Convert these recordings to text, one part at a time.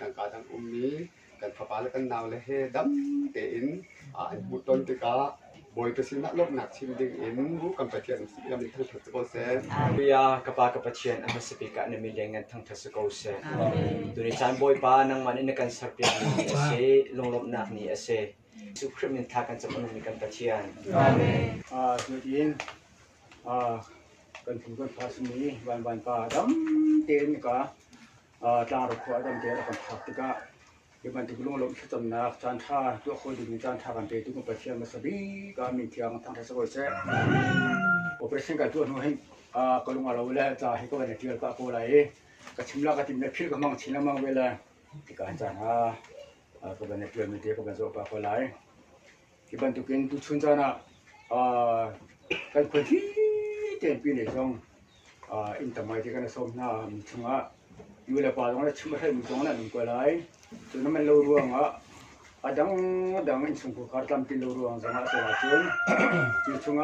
ต่างกาต่างนี้กันพบาลกันนาวเลยเฮดัมเตอินบุตรติกาบอยไปสินะลบหนักชิมดิ่งอินรู้กันไปเทียนสิยังมีทั้งทัศกเซวิยากปากปะเชียนอันสปิกะนมีเลี้ยงกันทั้งทัศกเซตัวนี้จานบอยปานังมันอินกันสักเพียงนี้เสลงลบหนักนี้เสสุขมินทักกันจะมันมีกันปะเชียนตัวอินกันถึงกันภาษานี้วันปาดัมเตนกะจางรขวาดัมเตนกันทักติกะที่มันถึงลงลบจำนักจานท่าตัวคนดีมีจานท่ากันเตทุกคนปะเชียนมาสบีก็มีเทียงทั้งทัศกเซโอเปอเรชั่นกันตัวนู้นให้ก็ลงมาเราแล้วจะให้ก็เป็นเทียร์ก็โกไลก็ชิมละก็ติมเนี่ยพิลก็มั่งชิมละมั่งเวลาที่การจานก็เป็นเทียร์มีเทียร์ก็เป็นโซฟาโกไลที่มันตุกินตุชุนจานะกันคนที่เต็มปีเลยจงอินทำไมที่กันสมนามีช่วงอยู่แล้วป่าตรงนั้นชิมให้มีช่วงนั้นมีก็ไลจนมันรู้ว่าดังอินสงฆ์การทำที่รู้ว่าจังหวะเสียจนที่ช่วง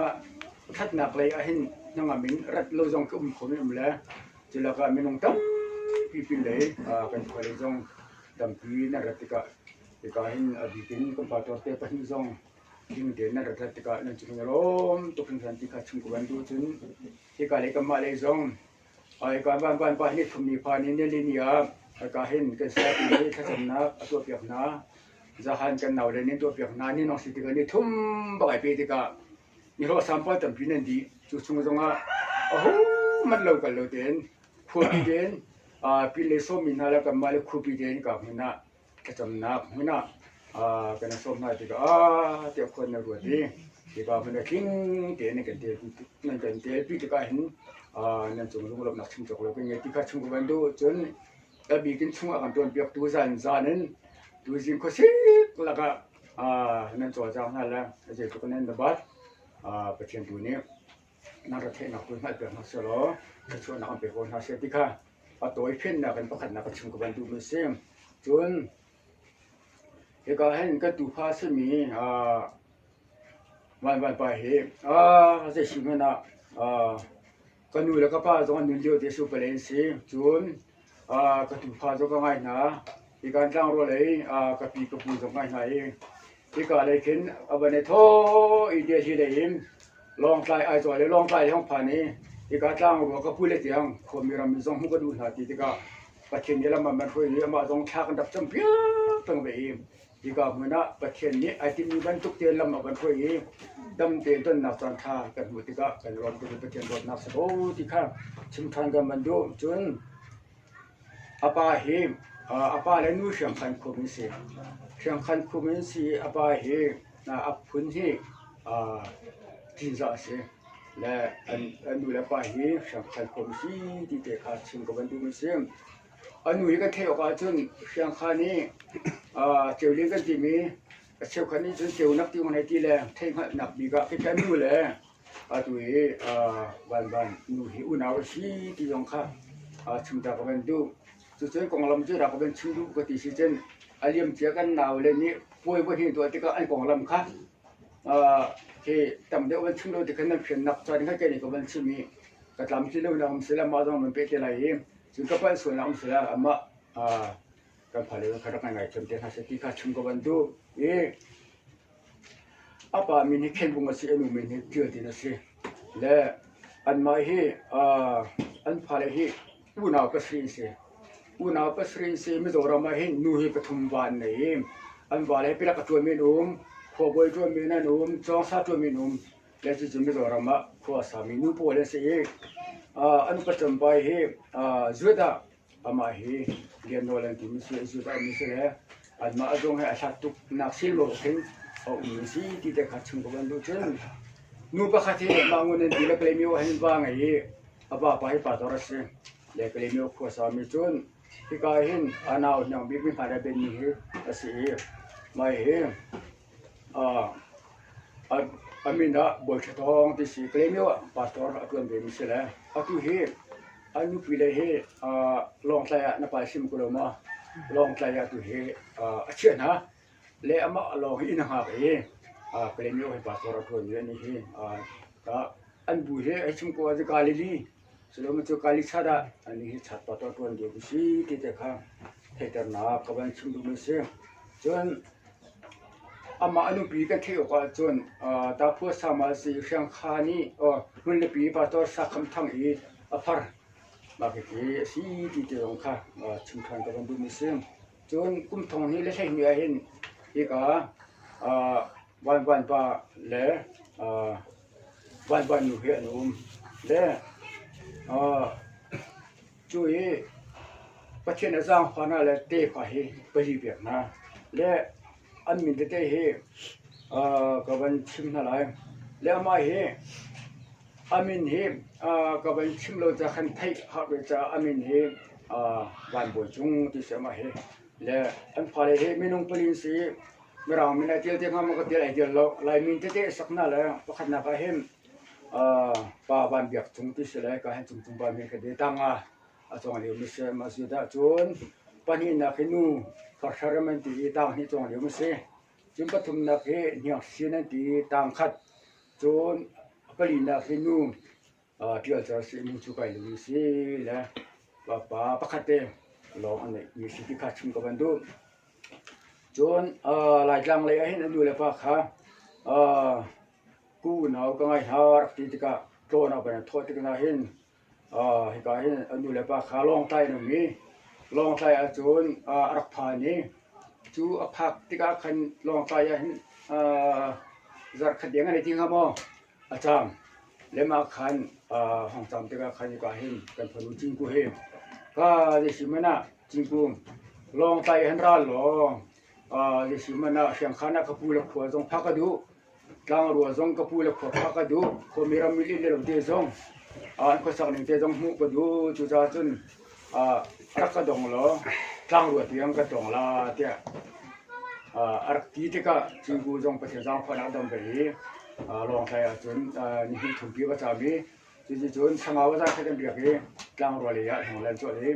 ทัดนักเลยเห็นยังมินรัดรู้จงก็มีคนมีแล้วจนแล้วก็มีน้องตั้มปีเลยกันคนเลยจงตั้มปีนั่นรัติกะเห็นบิกินก็ป่าตัวเตะไปจงยิ่งเด่นนั่นรัติกะนั่นจึงล้มตุกสันติกะชุ่มกวนดูจนที่การเลยก็มาเลยจงการบ้านนี่ทุ่มมีพานี่เนี่ยลินีก็เห็นกันแซ่บนี่ถ้าจำนะตัวเปียกนะจะหันกันหนาวเลยนี่ตัวเปียกนะนี่น้องสิติกันนี่ทุ่มบ่อยปีติกะนี่เราสัมผัสตั้มปีนั่นดีจุดสูงจงโอ้โหมันเล่ากันเราเด่นคู่ปีเด่นปีเลสมินาแล้วก็มาเลยคู่ปีเด่นกับมินาถ้าจำนะมินากันสมนาติกะเดี๋ยวคนในรัวดีที่ก็มันทิ้งเด่นกันเด่นนั่นกันเด่นปีติกะเห็นนั่นจงรู้ว่านักชิมจกเราเป็นไงที่ข้าชิมกันดูจนบีกินช่วงกันตัวเปียกตัวจานนั้นตัวจริงก็สิแล้วก็นั่นตัวเจ้านั่นแหละจะตัวนั้นดับบัดประเทศตัวนี้นักประเทศนักตัวนักเปียกนักเสลอจะชวนนักเป็นคนนักเสติกะตัวเพ่นนักเป็นประคันนักชิมกันดูมันเสียจนเอกเห็นก็ตัวภาษามีวันไปเหจะชิมกันนะก็นู่นแล้วก็ป้าตรงนั้นเดียวที่สุพรรณสีจุนก็ถูกพาตัวก็ง่ายนะที่การจ้างรถเลยก็ปีก็ปูตรงง่ายไหนที่ก็เลยขึ้นวันนี้ท้ออีเดียที่ได้ยินลองใจไอ้ตัวเลยลองใจห้องผ่านนี้ที่การจ้างรถก็พูดเลยเสียงคนมีเรามีสองหูก็ดูหน้าที่ก็ประเทศนี้แล้วมันคุยเรื่องมาต้องชักกันดับจำเพี้ยตั้งไปอีกที่ก็เหมือนนะประเทศนี้ไอ้ที่มีบรรทุกเตียนแล้วมันคุยดำเตียนต้นนับสันทากันหมดที่ก็เป็นรถเป็นประเทศรถนับสโบที่ข้าชิมทานกันมันดูจนอาป้าเฮอาป้าเลยนู้เชียงคันคุมิสีเชียงคันคุมิสีอาป้าเฮนะอาพุนเฮที่จะเสียและอันนู้และป้าเฮเชียงคันคุมิสีที่เด็กข้าชิมกันมันดูมิเสียอันนู้ก็เที่ยวกันจนเชียงคันนี้เจียวเลี้ยงกันที่มีเชียวคันนี้จนเจียวนักที่วันไหนที่แหละเท่งนักบีก็คิดกันนู้เลยตัววันนู้หิวหนาวสีที่ยองข้าชิมตากันดูสุดท้ายกองลำจะรักเป็นชิดูก็ที่สิเจนอาเลียมเจียกันหนาวเลยนี่ป่วยบ่เห็นตัวที่ก็ไอ้กองลำค่ะที่ทำเดี๋ยววันชิดูที่ขนาดเพียงนับจานเขาแค่นี้ก็วันชิมีก็ทำชิดูนะผมเสียมาตรงมันเป็นอะไรจึงก็ไปส่วนเราเสียอามาก็พาเลยขนาดไหนจนเดี๋ยวถ้าเสร็จที่ข้าชิมก็วันดูอาป้ามีนี่เข็นบุ้งสิอนุมีนี่เกี่ยวที่นั่นสิและอันมาให้อันพาเลยให้อุณาก็สิสิอุณาก็สิไม่ต้องเรามาให้นูให้ปฐุมวันนี่อันว่าเลยเป็นกระตัวมีนุ่มขวบวยตัวมีนั่นนุ่มจองซาตัวมีนุ่มแล้วจะไม่ต้องเรามาขวบสามีนุ่มพอเลยสิอันประจำไปให้จุดอามาให้เรียนโนแลนที่มีสิ่งจุดมีสิ่งเลยอันมาจงให้อาชาตุกนักศิลป์เห็นมีสิ่งที่เด็กขัดชุ่มกันดูจนนูปะขัดที่บางคนที่เล็กเลี้ยงเห็นบ้างไงอาบ้าไปปัตตาร์สิเล็กเลี้ยงขวบสามีจนที่ก็เห็นอันเอาอย่างบิ๊กบิ๊กมาได้เป็นนี่สิไม่เห็นอามินะบททองที่สิเลี้ยงปัตตาร์ตัวเป็นสิเลยอาตุเห็นอันนู้ปีเลยเห็นลองใจนับไปสิมกุลมาลองใจตุเห็นเชื่อนะเลยอามาลองอินหาไปเลี้ยงให้ปัตตาร์ตัวนี้นี่เห็นก็อันบุเห็นไอ้ชิมกูอาจจะกาลิลีสโลมันจะกาลิชาดาอันนี้ชัดปัตตาร์ตัวนี้บุษีที่เด็กข้า เทตนากับวันชิมดูมิเสียจนอามาอนุปีกันเที่ยวกันจนตาพูดสามาสีเชียงคานีมันเลยปีปาตัวสักคำทั้งอีอภรมาเกี่ยสีที่เดียวกันชิมทานกับวันดูมิเสียจนกุมทองนี้เลยใช่เนื้อเห็นอีกวันปาเล่วันอยู่เฮียนุ่มเล่ช่วยประเทศนั้นสร้างความน่าเละเตะไปไปรีบเบียดนะเล่อันมินเตะเฮกับวันชิมนั่นแหละเล่มาเฮอามินเฮกับวันชิมเราจะขันไทยหักจะอามินเฮวันบุญจงที่เสมาเฮเล่อันพอเลยเฮมินุงปลินสีเมื่อเรามินาเดียวเดียวมันก็เดียวไอเดียวเราลายมินเตะสักนั่นแหละประคันนักเฮมป่าวันเบียกจงที่เสเลยก็ให้จงบ้านมีคดีตั้งจงเลี้ยวมิเซมาสุดาจนปนินักนูฟังชาร์มันตีตั้งที่จงเลี้ยวมิเซจนปฐุมนักเฮเนี่ยสินันตีตั้งขัดจนปรินักนูที่อาจารย์สิมุจุไปเลี้ยวมิเซและป่าประคัดเตลองอันนี้มีสิทธิขัดชุมกับบันดูจนหลายจังเลยให้นั่นดูเลยป่ะค่ะกูน่าก็ไงหารักที่ติกาโตน่าเป็นทอดที่กันเห็นฮิกาเห็นอันดูเลยป่ะขาลองไตหนึ่งนี้ลองไตอาจนรักพานี้จูอภักติกาขันลองไตเห็นจะขัดยังไงที่เขาบอกอาจารย์เลมาขันห้องจำติกาขันฮิกาเห็นกันพนุจิงกูเห็นก็ดิสิมันนะจิงกูลองไตเห็นร้านหรอดิสิมันนะเสียงขันนักพูดขวดจงพักกระดูกลางรัวจงกระพูดขวดพักกระดูคนมีรำมิลิเลวเดจงอันก็สักหนึ่งเดจงหูกระดูจุจ้าจนรักกระดงล้อกลางรัวเตียงกระดงลาเตียรักที่ติกาจิงกูจงประเทศจางพนักดำไปลองไทยจนนี่ถุงปีวัชบีจนสังเอาจากที่เดียกกลางรัวเลยของแรงจุดนี้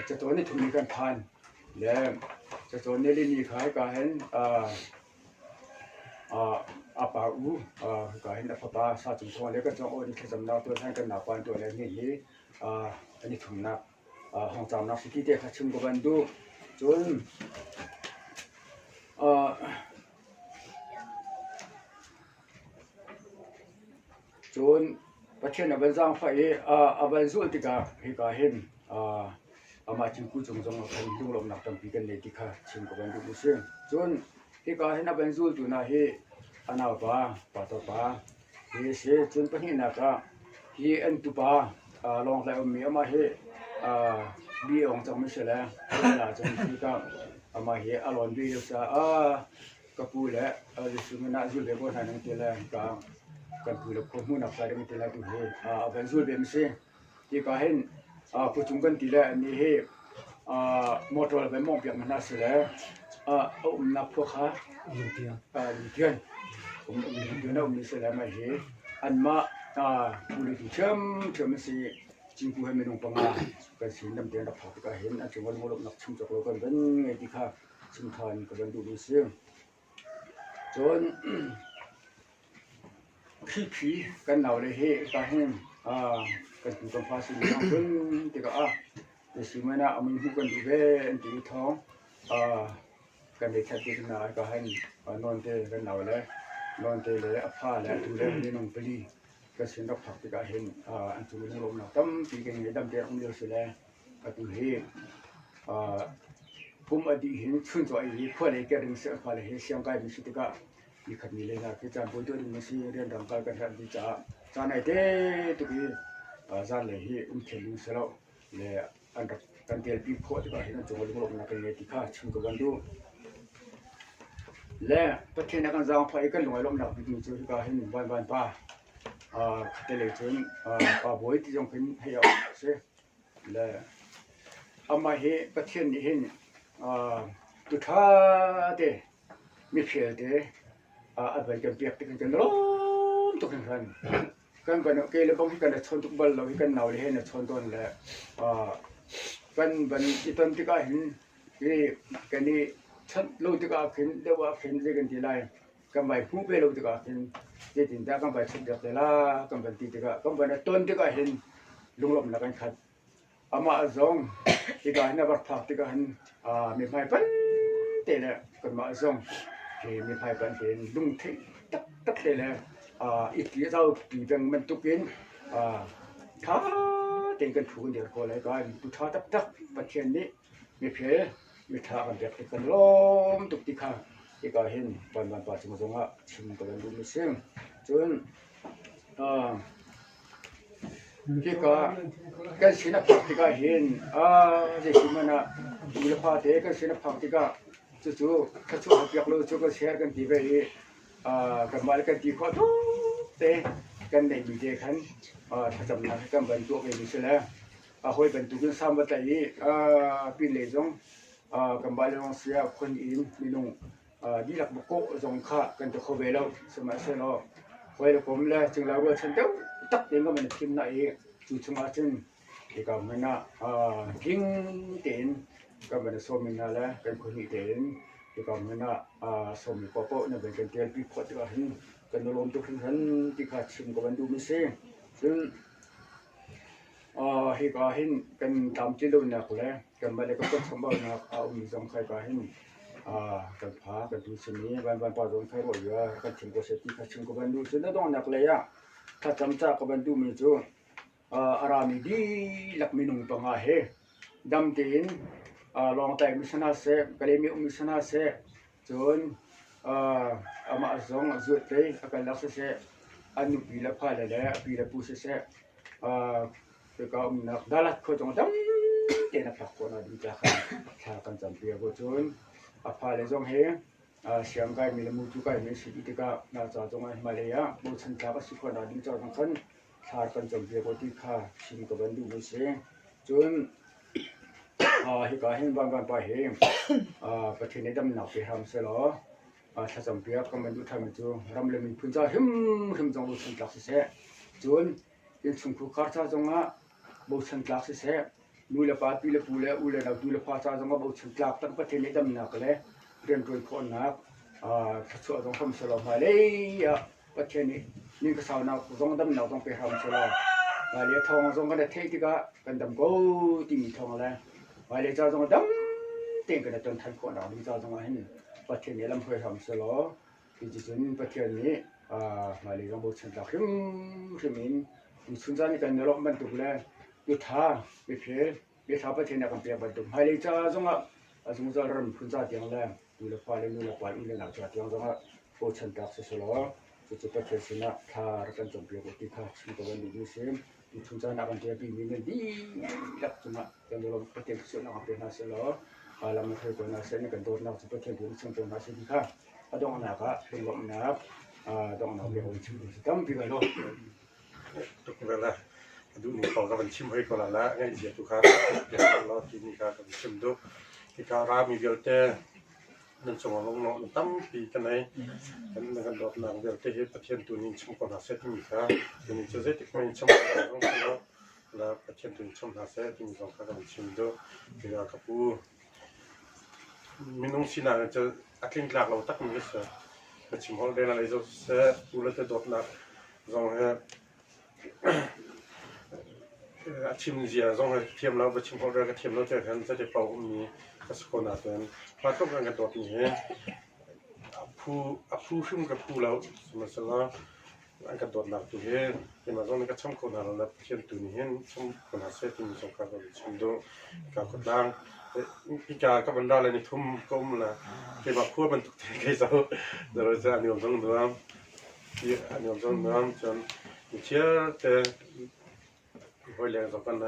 จะตัวนี้ถุงนี้กันพันแล้วจะตัวนี้ลินีขายก็เห็นอาปาอูก็เห็นอาปาซาจุงทองเล็กก็จงโอ้นี่คือสำนักตัวท่านกันหนาปานตัวเล็กนี่อันนี้ถุงนักห้องจำนักสิทธิเด็กขัดชุมกันดูจนประเทศนั้นเป็นสร้างไฟเป็นส่วนที่ก็เห็นมาจิงกูจงเป็นลุงลมนักตั้งปีกันเลยที่ข้าชิมกันดูเสียงจนที่ก็เห็นเป็นส่วนตัวน่ะเฮอันนั้นป้าตัวป้าเฮเสียจนเป็นนักเฮอันตุป้าลองแล้วมีมาเฮบีองจังไม่ใช่แล้วน่าจะที่ก็มาเฮอารมณ์ดีซะก็พูดแล้วดิฉันไม่น่าจะเลี้ยงคนนั้นที่แล้วกันพูดแล้วคนมุ่งนับใจไม่ที่แล้วตัวเฮเป็นส่วนเป็นเสียที่ก็เห็นผู้ชมกันที่แล้วนี่เฮมอเตอร์เป็นมองเปียกมันน่าเสียแล้วนับพวกเขาลิเทียนผมลิเทียนเอามีเสียแล้วมาเฮอันมาผู้ลิเทียมสิจิงกูให้ไม่ลงปังกันสิน้ำเตียนรับผักก็เห็นอันจังหวัดมรดกนักชิมจากเรากันเป็นไงที่ข้าชิมทานกันดูดูเสียงจนผีกันเหนาเลยเฮก็เห็นกันถึงตรงภาษีน้องเพิ่งที่ก็เดี๋ยวสิมันเอามันหูกันดูเว้นตีท้องกันเด็กแค่ตีนายก็ให้นอนเตะกันเหนาเลยนอนเตะเลยผ้าแล้วดูเลยนี่น้องไปลีก็เสียงรับผักที่ก็เห็นอันจุลลมหนักตั้มปีกันเนี่ยดำเตะองเดียวเสียแล้วก็ดูเฮผมอดีตเห็นชุนตัวไอ้เพื่อนไอ้แกดึงเสียพาเลยเสียงไก่เป็นสุดที่ก็มีขัดมีเลยนะคือจานบนตัวนี้มันสิเรียนดังการกันทันทีจานไหนเต้ตุกี้จานเลยที่เขียนเสร็จแล้วเลยอันกันเดียร์ปีพอที่ก็เห็นจังหวะลมนักเลยที่ข้าชิมกันดูและประเทศนักการจ้างไฟกันลงลมนักมีจุดที่ก็เห็นวันป้าขัดเลยจนป้าบอยที่จงเป็นให้เอาเสียและอามาเห็นประเทศนี้เห็นตุท่าเต้มีเพียเต้เป็นกันเปียกที่กันร้อนตุกันกันเป็นเกลือบางที่กันชนทุกบัลเราที่กันหนาวเลยเห็นชนต้นแหละเป็นอีต้นที่ก็เห็นที่กันนี่ชัดลูกที่ก็เห็นเรียกว่าเห็นเรื่องกันที่ไรกันไปผู้เป็นลูกที่ก็เห็นที่ติดตากันไปชุดเดียวแต่ละกันเป็นที่ก็กันเป็นต้นที่ก็เห็นลุงลมนักกันขัด ama zong tiga hina bar phak tiga han mi phai pan te le kan ma zong thì mi phai pan te lung thi tak tak te le ít tí rau tí vàng mình tục kiến thá tiền cần phụ để có lại cái tu thá tấp tấp và tiền đi mi phía mi thá còn đẹp thì cần lom tục tí khá cái cái hình bàn bàn bàn chúng ta chim cái đồ mi xem chun cái xin phật thì cái hình để chúng mình người phật thế cái xin phật thì cái chú các chú học việc luôn chú có share cái gì về cái mà cái gì khó thế cái này bị thế khănถ้าจำนักก็บรรทุกไปดิฉันแล้วหอยบรรทุกกันซ้ำมาแต่ยี่ปีเลี้ยงกำบัลลงเสียคนอินมีนุ่งดีหลักบุกโก้จงข้ากันจะเข้าไปแล้วสมัยเสนาหอยเราผมแล้วจึงเราว่าฉันเจ้าตักเองก็มันทิมหน้าเองจู่ชมาจึงที่ก็มันน่ะทิ้งเต็นก็มันสมินาแล้วเป็นคนอีเต็นที่ก็มันน่ะสมิปอปเนี่ยเป็นกันเตียนปีพอดก็เห็นกันลมตุกทันที่ขาดชิมก็มันดูไม่เสียซึ่งที่ก็เห็นกันตามที่ดูนักเลยกันมาเลยก็ต้องสมบูรณ์นักมีสองใครก็เห็นกันพากันดูสิ่งนี้วันปาดงใครบอกว่ากันชิมก็เสร็จที่ขาดชิมก็มันดูซึ่งต้องนักเลยถ้าจำจากก็มันดูมีจูอารามีดีหลักมีนุ่งปังอาเหดำตีนลองแต่มิชนาเสกะเลยมีมิชนาเสจนอามาซองจุดเตยกันลักษณะอันปีละพาเลยปีละปูเสะคือก็นักดาลัดเขาจงดำเตนักคนนั้นดีจ้าข้ากันจำเปียบจนพาเลยจงเฮเสียงไก่มีละมุจุไก่มีสิ่งที่ก็น่าจะจงมาเลยบุษนจากสิคนนั้นดีจ้าจงขันข้ากันจำเปียบที่ข้าชิมกับบันดูมุเสจนที่ก็เห็นบางไปเห็นประเทศนี้ดำหนักไปทำเสียแล้วถ้าจำเปียกก็มันดูทำจูรำเลยมีพื้นจ้าหิมจงบุษนจากเสียจนยังสุ่มคู่ขาจ้าจงบุษนจากเสียนูเลปาปีเลปูเลอูเลเราดูเลปาจ้าจงบุษนจากตั้งประเทศนี้ดำหนักเลยเรียนรู้คนนักถ้าชัวจงทำเสียแล้วมาเลยประเทศนี้นี่ก็สาวนักจงดำหนักจงไปทำเสียแล้วมาเลยทองจงกันเทที่ก็กันดำกูที่มีทองเลยมาเลยจ้าจงดำเต็งกันจนทันคนเราดีจ้าจงเห็นประเทศนี้ลำเพยทำเสียแล้วที่จริงประเทศนี้มาเลยจงบุษนจากหิมมีสุนทรนี่กันเราบรรทุกเลยยุทธาไปเพียไปท้าประเทศนักเปียบรรทุกให้เลยจ้าจงสมมติเราเริ่มพื้นจ้าเตียงแล้วดูแลควายดูแลควายอีกแล้วจ้าเตียงจงบุษนจากเสียแล้วจุดประเทศสินะถ้าเรากันจงเปียบที่ข้าชิมกับวันนี้เสียมีสุนทรนักเปียบปีนี้ดีลักษณะกันเราประเทศสินะเปียบเสียแล้วเราไม่เคยคนน่าเสียในกันโดนเราจุดประเทศที่ซึ่งเป็นน่าเสียที่ข้าต้องนักเป็นลมนักต้องนักเรียนชิมสิตั้มปีกันแล้วทุกคนละดูนี่เขากับมันชิมให้ก่อนละง่ายเสียทุกครับเดี๋ยวเราที่นี่ครับกับชิมดูที่การามีเดียวแต่นั่นสมองลงนอนตั้มปีกันไหนกันกันดอกนางเดียวแต่เหตุประเทศตัวนี้ชิมก่อนหาเซตมีครับตัวนี้จะเซตไม่ชิมก่อนลงแล้วแล้วประเทศตัวนี้ชิมหาเซตมีสองครับกับชิมดูที่เรากับผู้มีน้องสินาจะอักลิ่นกลางเราตักมีเสียกับชิมฮอลเดนอะไรจะเซตผู้เล่นดอกนางจงชิมเสียจงเทียมเราไปชิมฮอลเดนกับเทียมเราจะเห็นจะเป่ามีกระสุนอาเซียนมาต้องการกันดอกนี้ผู้ชิมกับผู้เราสมัยสละอันกันดอกนักตัวเห็นที่มาจงนี่ก็ช่างคนเราแล้วเช่นตัวนี้เห็นช่างคนอาเซียนที่มีสงครามชิมดูการกดดันพิจารณ์กับบรรดาอะไรนี่ทุ่มก้มละที่มาพูดมันถูกเทใครจะเดี๋ยวเราจะอันนี้ผมต้องดูที่อันนี้ผมต้องดูจนเชื่อแต่หอยแรงสำคัญไหน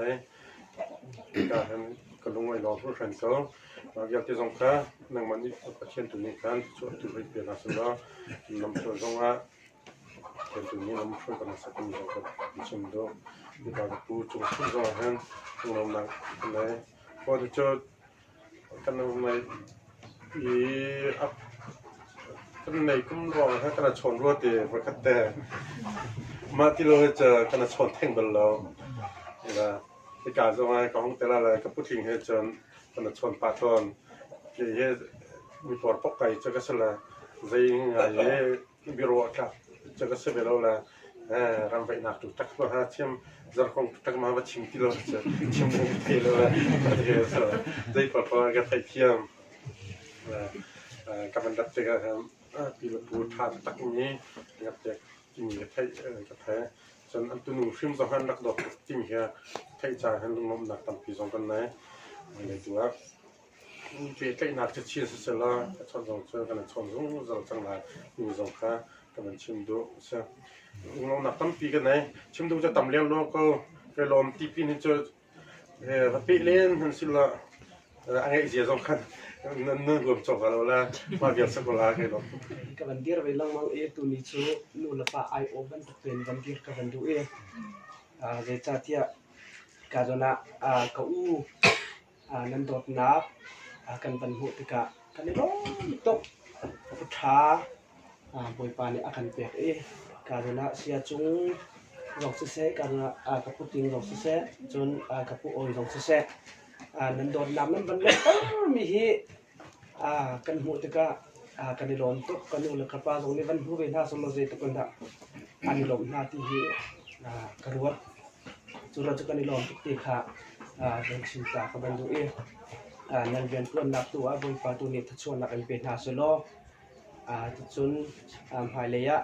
การเห็นก็ลงไว้รอผู้แข่งเขามาอยากจะส่งข้านั่งมันนี่ประเทศตัวนี้กันช่วยตัวเปลี่ยนอาสนะนำช่วยส่งว่าเป็นตัวนี้นำช่วยกันสักนิดก็ชิมดูที่การพูดจุดที่ส่งเห็นส่งนำหนักไหนพอจะเจอกันในกันในกุ้งรองให้กันชนรัวเตะประคัตแต่มาที่เราจะกันชนแท่งบนเรานะที่การส่งให้ของแต่ละอะไรก็พูดถึงให้จนกันชนปาทอนที่มีปอดปกไก่จะก็สละใจง่ายบิโรครับจะก็เสียไปแล้วละรำไปหนักจุดตักตัวหาเทียม zarkong takma ba chimtilo cha chimung pelo so dei papa ga thai thiam kaman dat te ga pilo pu tha tak ni ngap te kim ga thai ka thai son antunu film zo han nak dot tim ya thai cha han lum nak tam pi zong kan nai le tua pe kai nak te chi se la chon zong chon kan chon zong zo chang la ni zong kha kaman chim do sa ngom nak tam pi kan nai chim do cha tam leng lo ko ke lom ti pi ni cho pe len han sila ai je zong kan nan gom cho ga la ma bia sa ko la ke lo ka ban dir ve lang mang e tu ni chu nu la pa ai o ban pen ban dir ka ban du e je cha tia ka jona ka u nan dot na kan ban hu ti ka kan ni lo tok pu tha boi pa ni akan pek e ka jona sia chung rong se se ka jona ka pu ting rong se se chun ka pu oi rong se se nan dot nam nan ban le mi hi kan hu ti ka kan ni lom tok kan nu la ka pa jong ni ban hu ve na so lo je to kan da an lom na ti hi ka ruat chu ra chu kan ni lom ti kha ben chin ta ka ban du e nan ben tuan nak tu boi pa tu ni thachon nak an pe na so lo chun hai le ya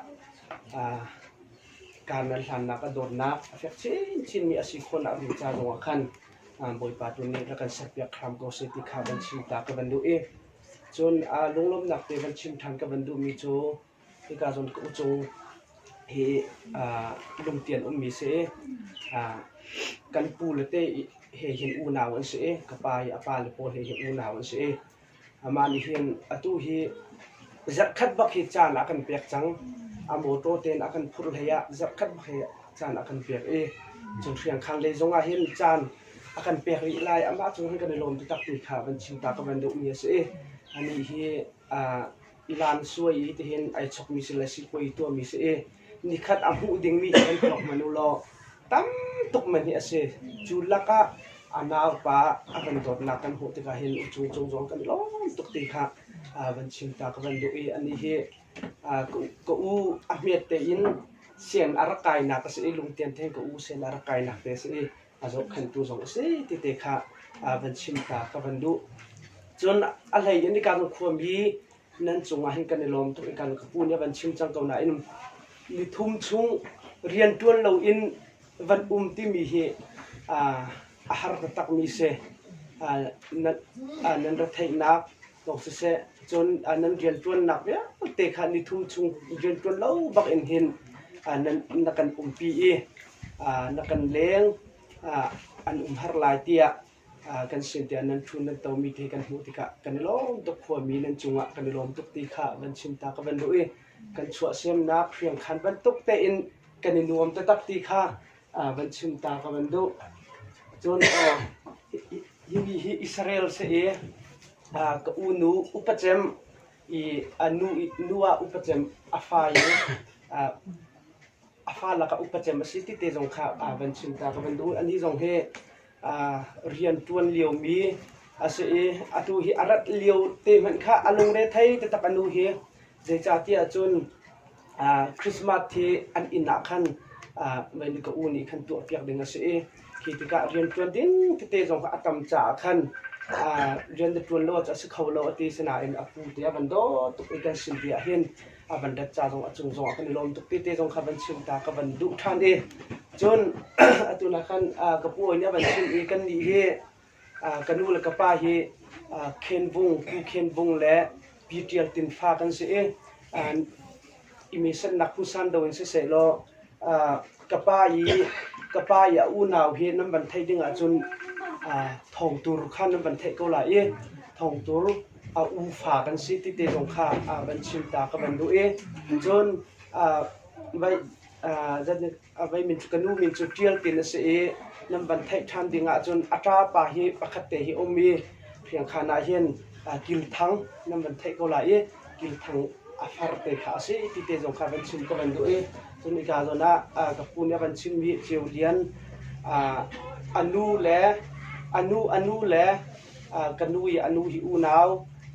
การนั้นทันนักโดนนักเฟกชินมีอาศัยคนอาวิจารณ์ว่าขันบอยปาตุนี้แล้วกันสักเปียกคำก็เสติขาบัญชีตากับบันดูเอจนลงลมหนักเตบัญชีทันกับบันดูมีโจที่การจนกุจงเฮลงเตียนมีเสกันปูเลเตเฮเห็นอูนาวอันเสกับปายอปาเลโพเฮเห็นอูนาวอันเสมานี่เห็นตู้เฮจัดคัดบักเฮจานอากันเปียกจังโมโตเตนอากันพูดเลยอะจับคัดเฮียจานอากันเปียกจนเพียงคังเลยจงอาเห็นจานอากันเปียกวิไลอามาจงให้กันในลมที่ตักตีขาบันชิมตากับบันดุมีเสอันนี้เฮอีลานสวยที่เห็นไอช็อกมีสิเลสิปวยตัวมีเสนี่คัดอาหูดิ่งมีกันกลอกมนุลอตั้มตกมันเฮเสจุลกะอานาปะอากันโดดนักกันหัวที่กันเห็นจงกันลมตกตีขาบันชิมตากับบันดุอันนี้เฮก็อูอาเมียเตอินเสียงอารกายนักสิลุงเตียนเทงก็อูเสียงอารกายนักเตสิอาจจะขันตัวสองสิติเตค่ะบันชิมตากับบันดุจนอะไรยันในการควบมีนั่นจงมาให้กันในลมตัวการกับปูเนี่ยบันชิมจังเก่าไหนนุ่มลิทุ่มชุ่งเรียนตัวเราอินวันที่มีเหอาหารตักมีเสนั่นรัฐนักลองเสจนนั้นเรียนตัวหนักเนี่ยเตะขันนี่ทุ่มชุ่งเรียนตัวเล่าบักเอ็นเห็นนั้นนักการปีนักการเลี้ยงอันหารลายเตียกันเสียนเตียนั้นทุนนั้นเตามีเทกันหูติกะกันล้อมตกขวมีนั้นจุงะกันล้อมตกตีขากันชิมตากันดูกันชัวเสียมนักเพียงขันบันตกเตอินกันนวมตะตักตีขากันชิมตากันดูจนฮิมีอิสราเอลเสียก็อูนูอุปเจมนูว่าอุปเจมอาฟายอาฟาละก็อุปเจมสิติเตจงข้าบันชิมตากันดูอันนี้จงเฮเรียนจวนเลียวมีเสียตูเฮอารัดเลียวเตมันข้าอารมณ์เรไทยแต่ตะกันดูเฮเจจ่าเตียจนคริสต์มาสที่อันอินนักขันมันก็อูนี่ขันตัวเปียกดึงเสียคิดว่าเรียนจวนดิ้งที่เตจงข้าอัตมจ่าขันเรียนจวนโลจะสึกเขาโลตีสนาเอ็นอปูเตียบันโดตุกเอกันสินเดียเห็นบันดัดจ่าจงจุงจงขันลมตุกตีเตจงข้าบันชิมตากับบันดุทันจนตัวนักขันกับผู้เนี่ยบันชิมกันดีเฮกันดูแลกับป้าเฮเคนบุงกูเคนบุงและบีเทียลตินฟ้ากันเสียอิมิสันนักผู้สันโดนเสียโลกับป้ายอูนาวเฮน้ำบันไทยดึงจนทองตูรุขันน้ำบันไทยก็ไหลทองตูรุอูฟ้ากันสิติเตจงข้าบันชิมตากับบันดูจนไว้จะไว้มินกันดูมินจุดเดียลตินเสียน้ำบันไทยทันดิ่งจนอัตราป่าเฮปะคัตเตฮิอมีเพียงขานาเห็นกิลทังน้ำบันไทยก็ไหลกิลทังอาฟาร์เตขาสิติเตจงข้าบันชิมกับบันดูจนอีกาจนะกับปูเนี่ยบันชิมมีเจียวเลียนอนุและกันดูอนุหิอูนาว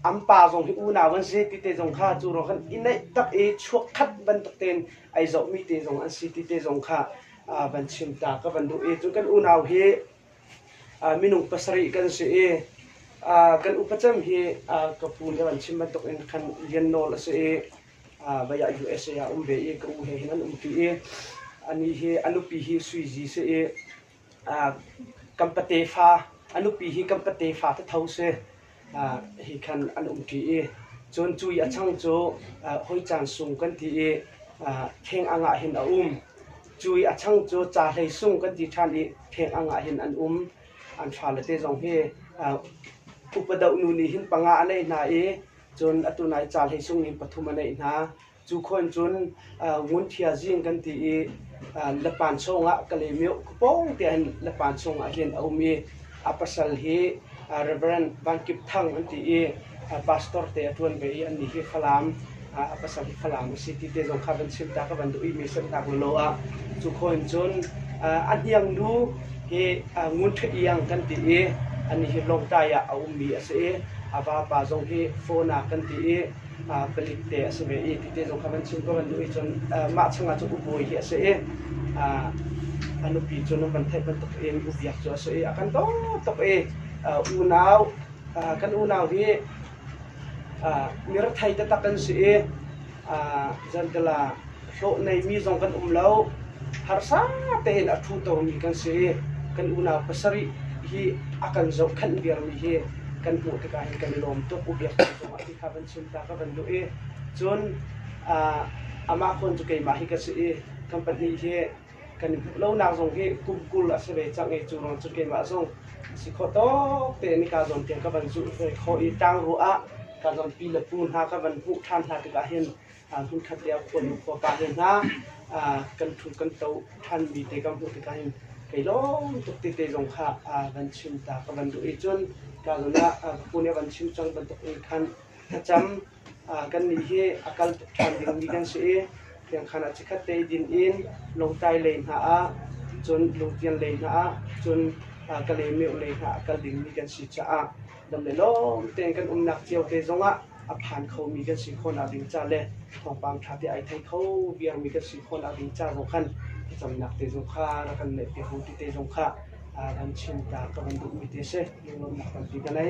อัมปาจงหิอูนาวกันสิติเตจงข้าจูรกันอินเนตักชวกคัดบันตกเตนไอเจ้ามีเตจงอันสิติเตจงข้า van chim ta ka van du e chu kan unau hi minung pasari kan se e kan upacham hi ka pun van chim man tok in khan lian nol se e baya USA ya umbe e ka u he hinan umpi e ani he anupi hi suiji se e kampate fa anupi hi kampate fa ta thau se hi khan an umpi e chon chui achang cho hoi chan sung kan ti e theng anga hin a chui achang cho cha hlei sung kan ti than e theng anga hin an an phala te jong he upadau nu ni hin panga anei na e chon atunai cha hlei sung ni pathum anei na chu khon chon ngun thia jing kan ti e lapan chonga kale meu pong te hin lapan chonga hin aumi apasal hi Reverend Van Kip Thang an ti e pastor te atun be an ni hi khalam apasal hi khalam city te jong khaban sim ta ka ban du i mi san ta lo a chu khon chon an yang nu he ngun thiang kan ti e an hi long ta ya aumi ase ava pa jong hi phone a kan ti e pelik te ase be e ti te jong khaban sim ka ban du i chon ma changa chu boi hi ase e anu pi chon ban thai ban tok en u biak chu ase akan tok e unau kan unau hi mir thai ta takan se jantala hlo nei mi jong kan lo har sa te in athu to mi kan se kan unau pasari hi akan zo khan biar mi hi kan pu te ka hin kan lom to u biak chu ma ti khaban sim ta ka ban lu e chon ama khon chu ke ma hi ka se company hi kan lo na jong hi kul ase be chang e chu rong chu ke ma jong si kho to te ni ka zon te ka ban zu kho i tang ru a ka zon pi le pun ha ka ban pu than ha te ka hin hun khat ya kon ko pa hin na kan thu kan to than bi te kam pu te ka hin kai long tuk te te jong kha ban chim ta ka ban du i chun ka zona pu ne ban chim chang ban to in khan cham kan ni he akal than ding ni kan se yang khana chikhat te din in long tai le na a chun long tian le na a chun kale meu le ha kal ding mi kan si cha a dam le long ten kan nak chiao te zonga phan kho mi kan si khona ding cha le thong pang tha te ai thai kho biang mi kan si khona ding cha zo khan cham nak te zo kha ra kan le te hu ti te zo kha an chin ta ka ban du mi te se long nak kan ti kanai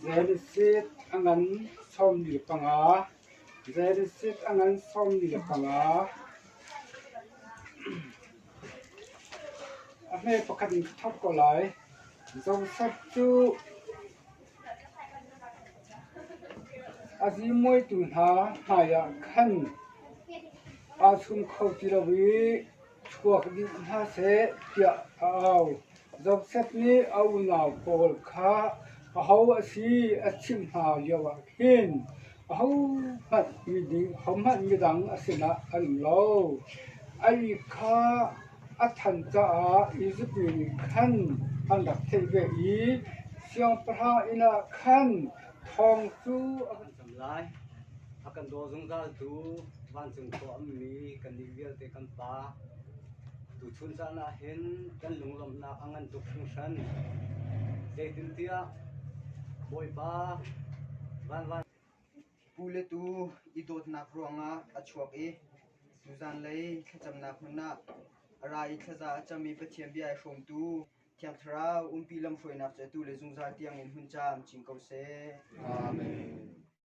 Zerisit angan som di panga Zerisit angan som di panga ame pakat thap ko lai zong sap chu azi moi tu ha haya khan asum khau ti rawi chuak di ha se tia au zong sap ni au na pol kha hau asi achim ha yawa hin hau hat mi ding hom hat mi dang asina an lo ai kha athan cha izpin khan an dak thei ve i siang pra ina khan thong chu akan samlai akan do zung gal tu van chung ko ammi kan ni vel te kan pa tu chun cha na hen kan lunglom na angan tu function zaitin tia boy pa van pule tu idot na kronga achuak e tuzan lei khacham na khuna rai khaza chami pathiam bi ai shom tu thiam thra umpi lam foi na che tu le zung za tiang in hun cham ching ko se amen